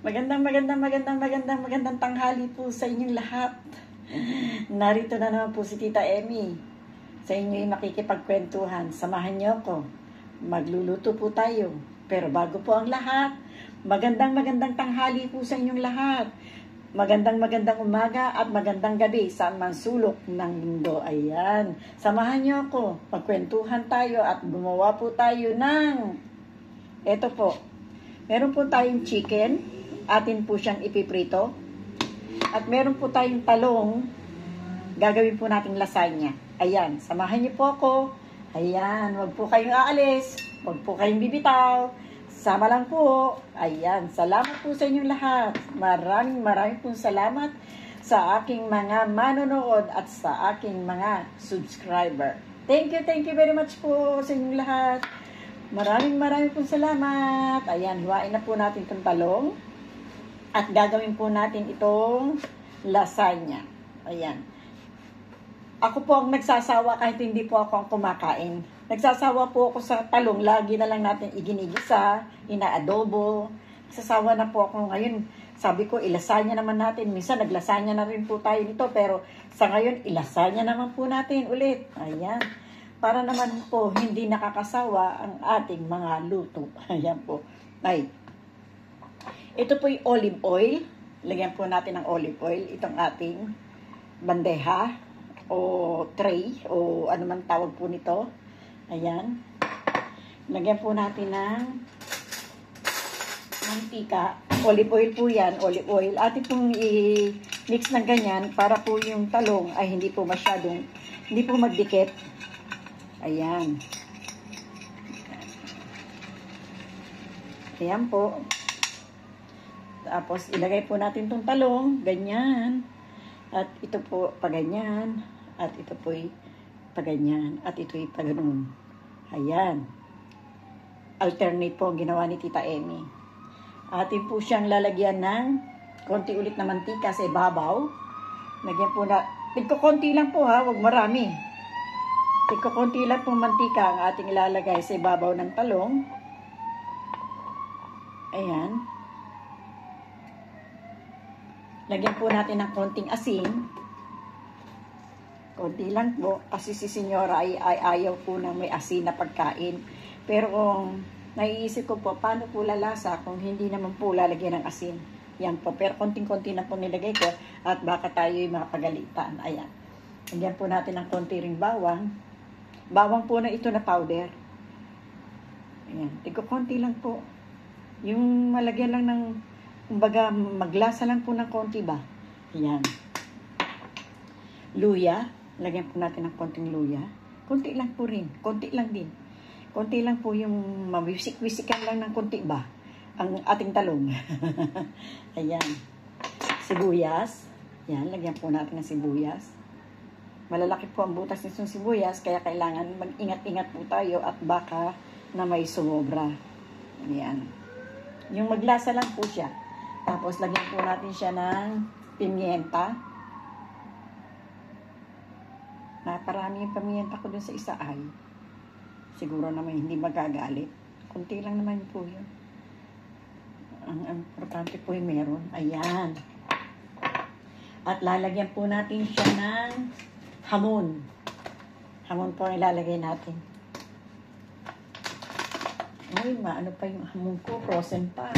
Magandang tanghali po sa inyong lahat. Narito na naman po si Tita Emmy. Sa inyo'y makikipagkwentuhan. Samahan niyo ako. Magluluto po tayo. Pero bago po ang lahat, magandang tanghali po sa inyong lahat. Magandang umaga at magandang gabi saan man sulok ng mundo. Ayan. Samahan niyo ako. Magkwentuhan tayo at gumawa po tayo ng... Ito po. Meron po tayong chicken. Atin po siyang ipiprito. At meron po tayong talong. Gagawin po nating lasagna. Ayan. Samahan niyo po ako. Ayan. Huwag po kayong aalis. Huwag po kayong bibitaw. Sama lang po. Ayan. Salamat po sa inyong lahat. Maraming pong salamat sa aking mga manonood at sa aking mga subscriber. Thank you very much po sa inyong lahat. Maraming pong salamat. Ayan. Hiwain na po natin itong talong. At gagawin po natin itong lasagna. Ayan. Ako po ang nagsasawa kahit hindi po ako ang kumakain. Nagsasawa po ako sa talong. Lagi na lang natin iginigisa, inaadobo. Nagsasawa na po ako ngayon. Sabi ko, ilasagna naman natin. Minsan naglasagna na rin po tayo nito. Pero sa ngayon, ilasagna naman po natin ulit. Ayan. Para naman po hindi nakakasawa ang ating mga luto. Ayan po. Ay. Ito po yung olive oil. Lagyan po natin ng olive oil. Itong ating bandeha o tray o ano man tawag po nito. Ayan. Lagyan po natin ng mantika. Olive oil po yan. Olive oil. Atin pong i-mix ng ganyan para po yung talong ay hindi po magdikit. Ayan. Ayan po. Tapos, ilagay po natin itong talong, ganyan. At ito po, paganyan. At ito po, paganyan. At ito paganon. Ayan. Alternate po ang ginawa ni Tita Emmy. Atin po siyang lalagyan ng konti ulit na mantika sa ibabaw. Lagyan po na, tigko-konti lang po ha, huwag marami. Tigko-konti lang po mantika ang ating ilalagay sa ibabaw ng talong. Ayan. Lagyan po natin ng konting asin. Konti lang po. Kasi si Senyora ay ayaw po ng may asin na pagkain. Pero kung naiisip ko po, paano po lalasa kung hindi naman po lalagyan ng asin? Yan po. Pero konting-konti na po nilagay ko. At baka tayo yung makapagalitan. Ayan. Lagyan po natin ng konti ring bawang. Bawang po na ito na powder. Ayan. Tigko-konti lang po. Yung malagyan lang ng kumbaga, maglasa lang po ng konti ba? Ayan. Luya. Lagyan po natin ng konting luya. Konti lang po rin. Konti lang din. Konti lang po yung mawisik-wisikan lang ng konti ba? Ang ating talong. Ayan. Sibuyas. Ayan. Lagyan po natin ng sibuyas. Malalaki po ang butas nitong sibuyas. Kaya kailangan mag-ingat-ingat po tayo at baka na may sumobra. Ayan. Yung maglasa lang po siya. Tapos, lagyan po natin siya ng pimienta. Naparami yung pimienta ko dun sa isa ay. Siguro naman hindi magagalit. Kunti lang naman po yun. Ang importante po yung meron. Ayan. At lalagyan po natin siya ng hamon. Hamon po ang ilalagay natin. Ay, ano pa yung hamon ko? Frozen pa.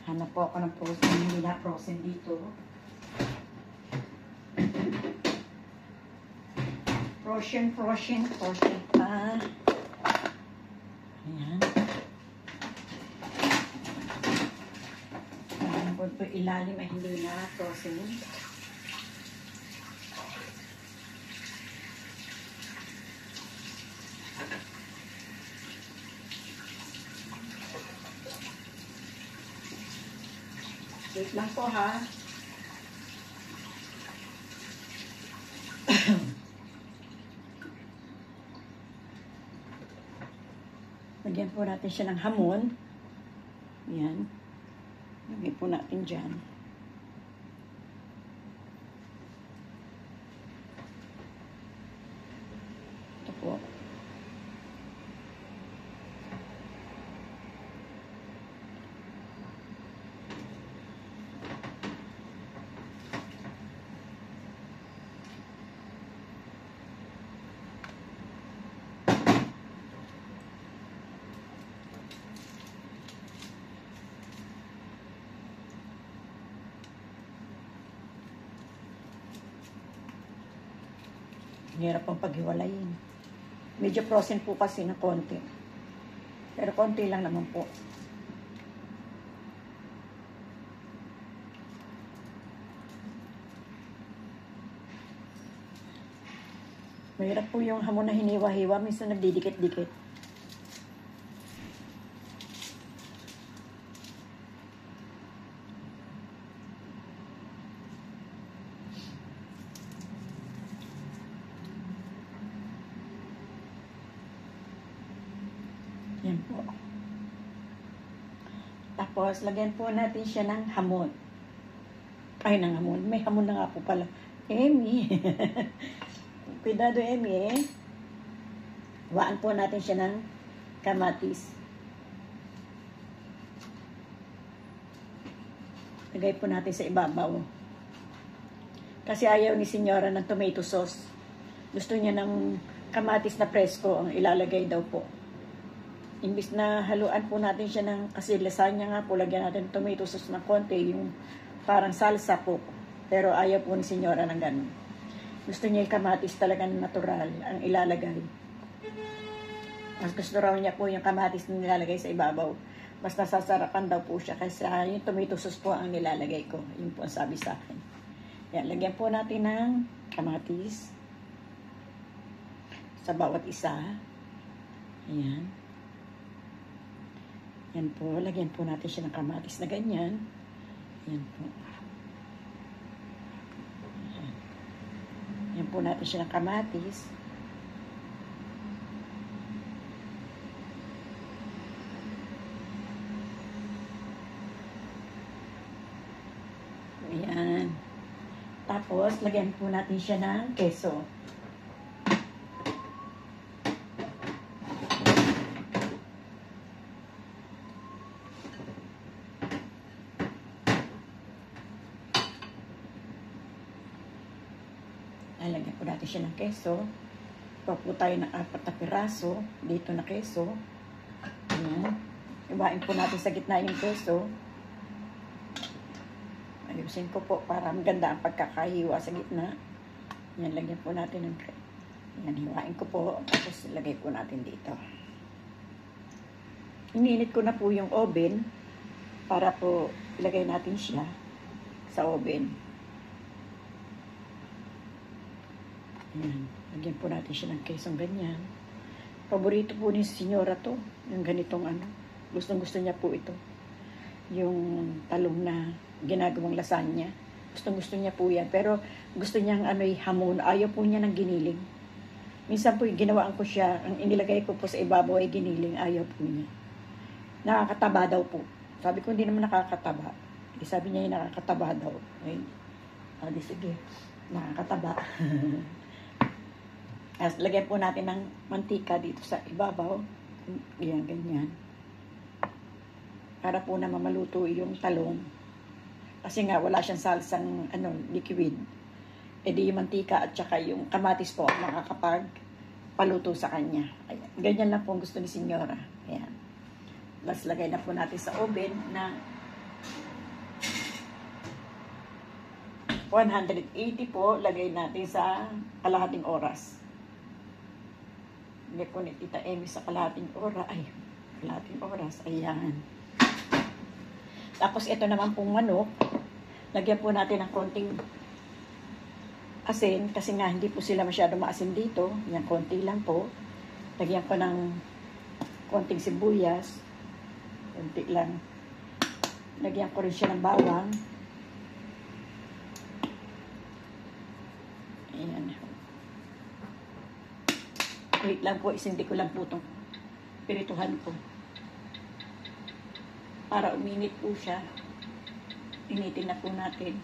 Hanap po ako ng frozen. Hindi na frozen dito. Frozen pa. Ayan. Ayan po ilalim ay hindi na frozen. Wait lang po ha. Lagyan po natin siya ng hamon. Yan. Lagyan po natin dyan. Ito po. Hirap pang paghiwalayin. Medyo frozen po kasi na konti. Pero konti lang naman po. Mahirap po yung hamon na hiniwa-hiwa. Minsan nagdidikit-dikit. Yan po. Tapos, lagyan po natin siya ng hamon. Ay, ng hamon. May hamon na nga po pala. Emmy. Cuidado, Emmy, eh. Waan po natin siya ng kamatis. Lagay po natin sa ibabaw. Kasi ayaw ni Senyora ng tomato sauce. Gusto niya ng kamatis na presko ang ilalagay daw po. Imbis na haluan po natin siya ng, kasi lasagna nga po, lagyan natin tomato sauce na konti, yung parang salsa po. Pero ayaw po ni Senyora ng ganun. Gusto niya yung kamatis talagang natural ang ilalagay. Mas gusto raw niya po yung kamatis na nilalagay sa ibabaw. Mas nasasarapan daw po siya kasi yung tomato sauce po ang nilalagay ko. Yun po ang sabi sa akin. Yan, lagyan po natin ng kamatis sa bawat isa. Ayan. Yan po, lagyan po natin siya ng kamatis na ganyan. Yan po. Yan po natin siya ng kamatis. Ayan. Tapos, lagyan po natin siya ng keso. Lalagyan po natin siya ng keso. Ito po tayo ng 4 na piraso. Dito na keso. Ayan. Ibain po natin sa gitna yung keso. Ayusin ko po para maganda ang pagkakahiwa sa gitna. Ayan, lagyan po natin ng ayan, hiwain ko po. Tapos ilagay po natin dito. Ininit ko na po yung oven para po ilagay natin siya sa oven. Ayan. Lagyan po natin siya ng kesong ganyan. Paborito po ni Senyora to. Yung ganitong ano. Gustong-gusto niya po ito. Yung talong na ginagawang lasagna. Gustong-gusto niya po yan. Pero gusto niyang hamon. Ayaw po niya ng giniling. Minsan po ginawaan ko siya. Ang inilagay ko po sa ibabaw ay giniling. Ayaw po niya. Nakakataba daw po. Sabi ko hindi naman nakakataba. Sabi niya yung nakakataba daw. Ay, di sige. Nakakataba. As, lagyan po natin ng mantika dito sa ibabaw. Ayan, ganyan. Para po na mamaluto yung talong. Kasi nga, wala siyang salsang liquid. E di yung mantika at saka yung kamatis po makakapagpaluto sa kanya. Ayan. Ganyan lang po ang gusto ni Senyora. Ayan. Tapos lagay na po natin sa oven na 180 po. Lagay natin sa kalahating oras. Lagay po ni Tita Emmy sa kalahating oras. Ay, kalahating oras. Ayan. Tapos ito naman pong manok. Lagyan po natin ng konting asin. Kasi nga hindi po sila masyado maasin dito. Yan, konti lang po. Lagyan ko ng konting sibuyas. Konti lang. Lagyan ko rin siya ng bawang. Ayan. Wait lang po, isindi ko lang po itong pirituhan ko. Para uminit po siya. Initin na po natin.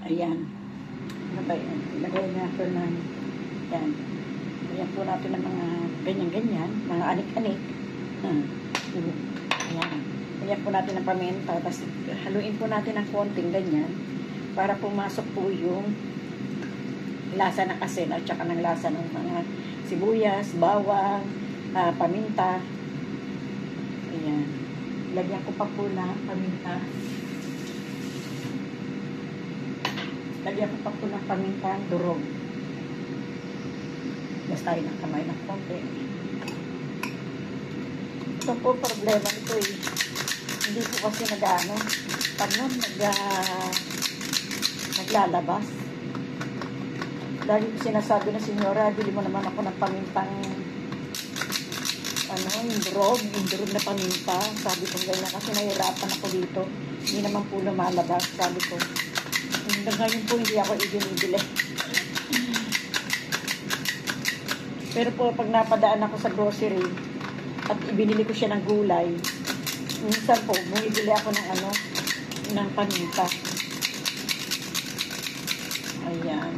Ayan. Ano ba yan? Ilagay na po na yan. Ayan po natin ng mga ganyan-ganyan. Mga anik-anik. Ayan. Ayan po natin ng paminta. Tapos haluin po natin ng konting ganyan. Para pumasok po yung lasa ng asin at saka ng lasa ng mga sibuyas, bawang, paminta. Ayan. Lagyan ko pa po na paminta. Lagyan ko pa po ng paminta durog. Mas tayo ng kamay ng konti. Ito po problema nito eh. Hindi po kasi nag-ano. Pag naglalabas. Lagi ko sinasabi na, senyora, bili mo naman ako ng pamintang yung durog na paminta. Sabi ko ganyan kasi nahirapan ako dito. Hindi naman po lumalabas. Sabi ko, hanggang ngayon po hindi ako ibinibili. Pero po pag napadaan ako sa grocery at ibinili ko siya ng gulay, minsan po bumibili ako ng paminta. Ayan.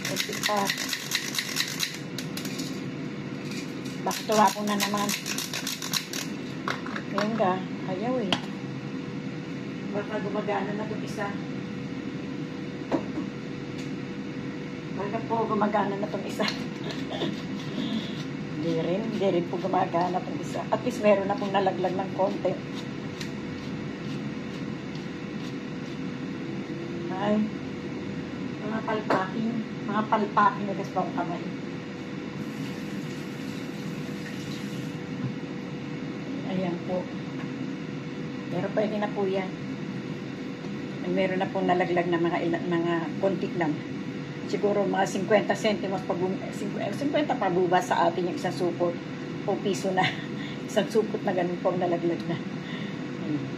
Kasi pa bakit tuwapon na naman? Ngayon ka, ayaw eh. Baka gumagana na itong isa. Baka po gumagana na itong isa. Hindi rin po gumagana itong isa. At least meron na pong nalaglag ng konti. Ay, mga palpaking na gusto akong kamay. Ayan po. Pero pwede na po yan. Meron na pong nalaglag na mga konti lang. Siguro mga 50 centimos 50 pa buba sa atin yung isang supot o piso na. Isang supot na ganun po ang nalaglag na. Ayan.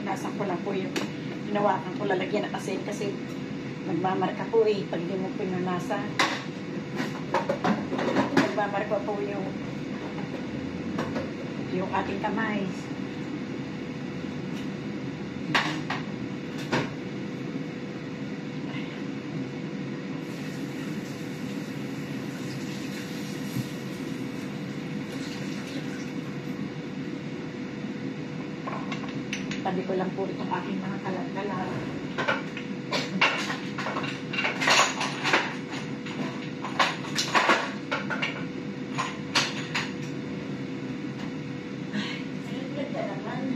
Nasan ko lang po yung hinawakan ko, lalagyan na kasi nagmamarka po eh pag hindi mo pinunasa. Nagmamarka po yung ating kamay. Tabi ko lang po itong aking mga kalat-kalat. Ay, ganda naman.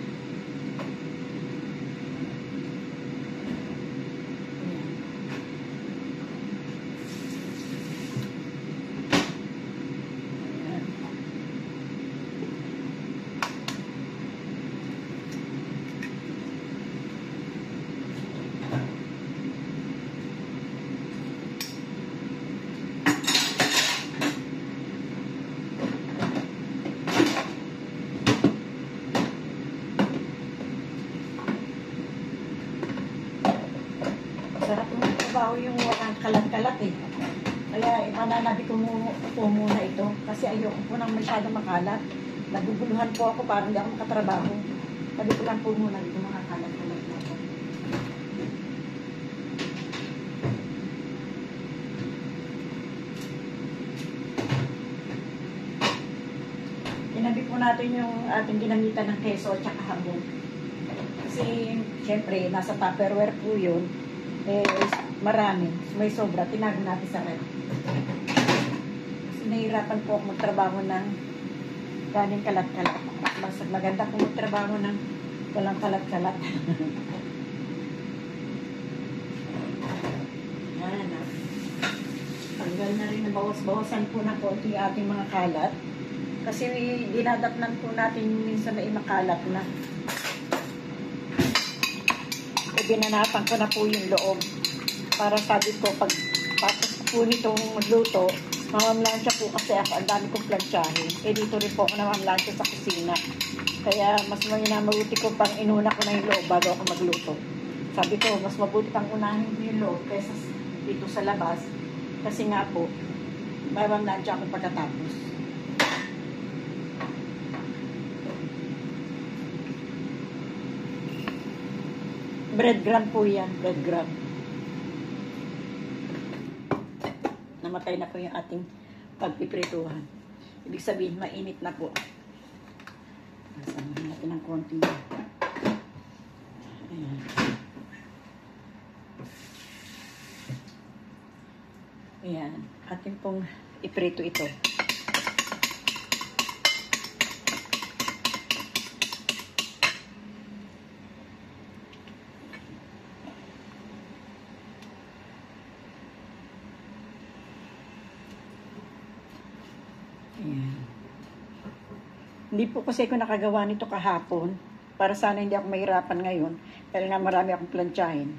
Sarap ng trabaho yung walang kalat-kalat eh. Kaya ipananabi ko muna ito kasi ayoko po nang masyadong makalat. Naguguluhan po ako parang hindi ako makatrabaho. Sabi ko lang po muna dito mga kalat-kalat na ako. Inabi po natin yung ating ginamitan ng keso at saka hamon. Kasi syempre nasa Tupperware po yun. Eh, marami. May sobra. Tinago natin sa red. Kasi nahihirapan po ako magtrabaho ng galing kalat-kalat. Mas maganda kung magtrabaho ng walang kalat-kalat. Yan na. Tanggal na rin. Bawas-bawasan po ng konti ating mga kalat. Kasi dinadatnan po natin minsan na makalat na. Binanatan ko na po yung loob para sabi ko pag tapos po nitong magluto mamamlansya po kasi ako ang dami kong plansyahin dito rin po ako namamlansya sa kusina kaya mas mabuti ko pang inuna ko na yung loob bago ako magluto. Sabi ko mas mabuti pang unahin ko yung loob kaysa dito sa labas kasi nga po mamamlansya ako pagkatapos. Breadcrumb po yan, breadcrumb. Namatay na po yung ating pagpiprituhan. Ibig sabihin, mainit na po. Samahan natin ng konti. Ayan. Ayan. Atin pong iprito ito. Ayan. Hindi po kasi ako nakagawa nito kahapon. Para sana hindi ako mahirapan ngayon. Dahil nga marami akong plantsahin.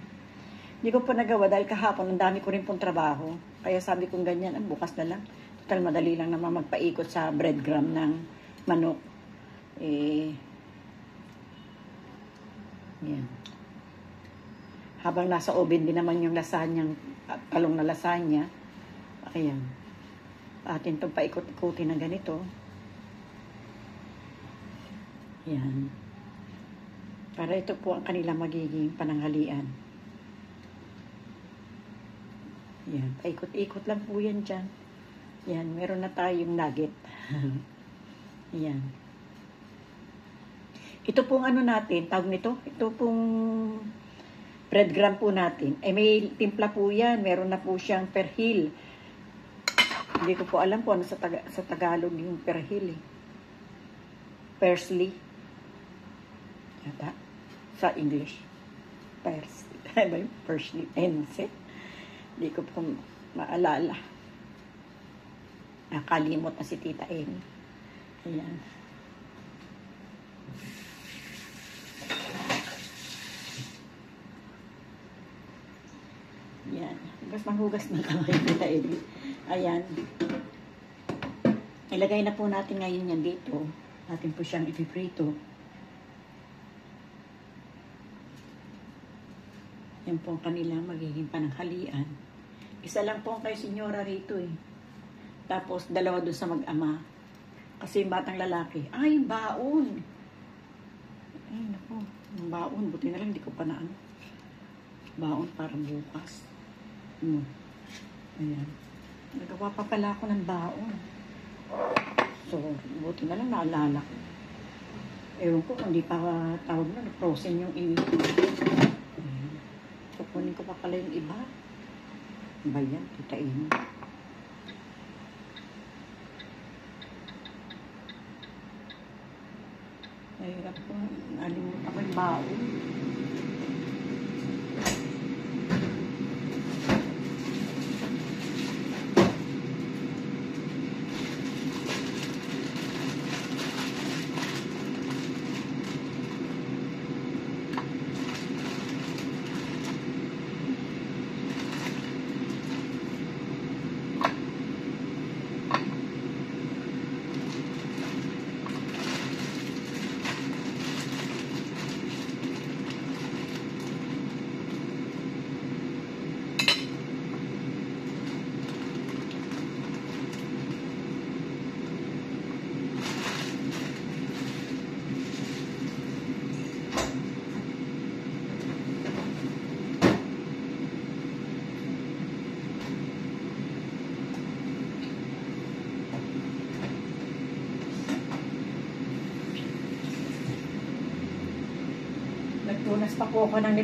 Hindi ko po nagawa dahil kahapon ang dami ko rin pong trabaho. Kaya sabi kong ganyan, bukas na lang. Total madali lang naman magpaikot sa breadcrumb ng manok. Yan. Habang nasa oven din naman yung lasagna, talong na lasagna. Ayan. Atin itong paikot-ikutin na ganito. Yan. Para ito po ang kanila magiging pananghalian. Yan. Paikot-ikot lang po yan dyan. Yan. Meron na tayong nugget. Yan. Ito pong ano natin, tawag nito, ito pong breadcrumb po natin. May timpla po yan. Meron na po siyang perhil. Hindi ko po alam po ano sa Tagalog yung perhil eh. Parsley. Yata. Sa English. Parsley. Parsley. Hindi ko po maalala. Nakalimot na si Tita Amy. Ayan. Ayan. Hugas ng kamay, Tita Amy. Ayan. Ilagay na po natin ngayon yan dito. Natin po siyang ipiprito. Yan po ang kanilang magiging pananghalian. Isa lang po kay Senyora rito eh. Tapos dalawa doon sa mag-ama. Kasi yung batang lalaki, ay baon. Ay naku, baon. Buti na lang, hindi ko pa na ano. Baon para bukas. Ayan. Nagawa pa pala ako ng baon. So, buti na lang naalala ko. Ewan ko kung di pa tawag na, frozen yung iwi ko. Kukunin ko pa pala yung iba. Ba yan? Titain. Nahirap ko. Nalimutan ko yung baon. Nagtunas pa po ako ng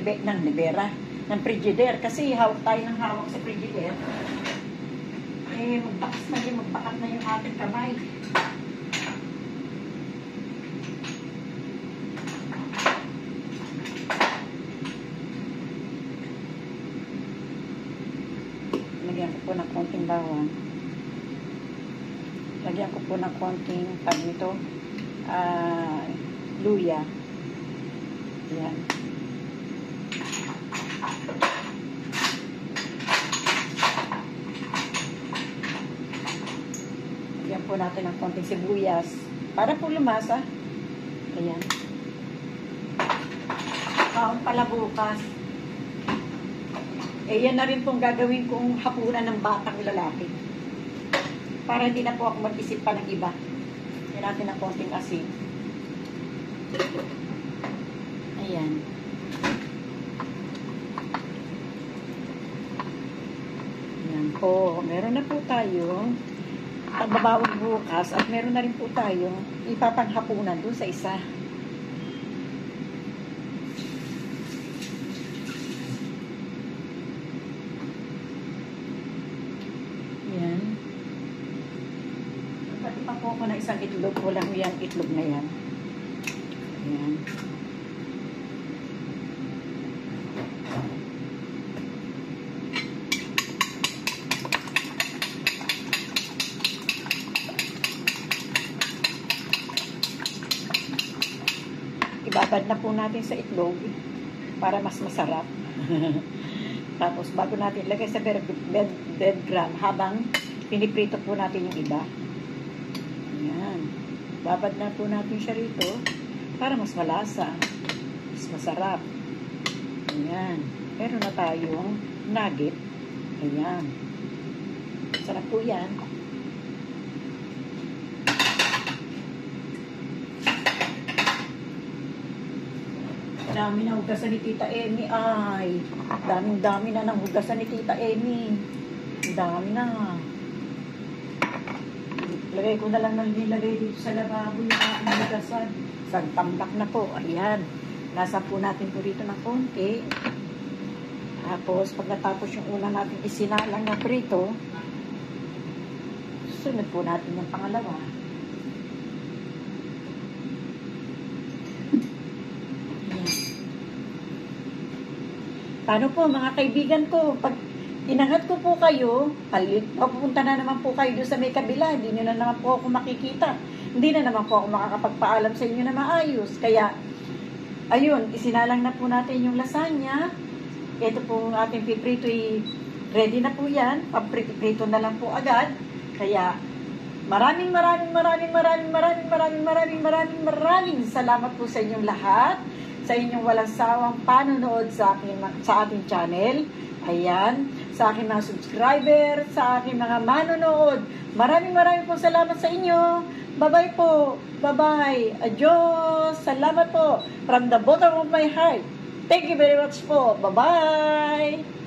libera, ng frigidaire. Kasi hawak tayo ng hawak sa frigidaire. Magbakat na yung ating kamay. Lagyan ko po ng konting bawang. Lagyan ko po ng konting nito, luya. Ayan. Lagyan po natin ng konting sibuyas para po lumasa. Ayan. Kaon pala bukas. Yan na rin pong gagawin kong hapunan ng batang lalaki. Para hindi na po ako mag-isip pa ng iba. Lagyan natin ng konting asin. Ayan. Ayan po. Meron na po tayo pagbabawag bukas at meron na rin po tayong ipapanghapunan doon sa isa. Yan. Pati pa po ako ng isang itlog. Walang yung itlog na yan. Yan. Ibabad na po natin sa itlog para mas masarap. Tapos bago natin ilagay sa breadcrumb habang piniprito po natin yung iba. Ayan. Babad na po natin siya rito para mas malasa, mas masarap. Ayan. Meron na tayong nugget. Ayan. Sarap po yan. Dami na hugasan ni Tita Amy. Ay, daming-dami na ng hugasan ni Tita Amy. Dami na. Lagay ko na lang ng nilagay dito sa lababo yung aking hugasan. Isang tambak na po. Ayan. Nasa po natin po dito ng konti. Tapos, pag natapos yung una natin isinalang na prito, sunod po natin yung pangalawa. Paano po mga kaibigan ko, pag inangat ko po kayo, papunta na naman po kayo doon sa may kabila, hindi nyo na naman po ako makikita. Hindi na naman po ako makakapagpaalam sa inyo na maayos. Kaya, ayun, isinalang na po natin yung lasagna. Ito po ang ating piprito, ready na po yan. Paprito na lang po agad. Kaya, maraming salamat po sa inyong lahat. Sa inyong walang sawang panonood sa ating channel. Ayan, sa aking mga subscriber, sa aking mga manonood. Maraming po salamat sa inyo. Bye-bye po. Bye-bye. Adios. Salamat po. From the bottom of my heart. Thank you very much po. Bye-bye.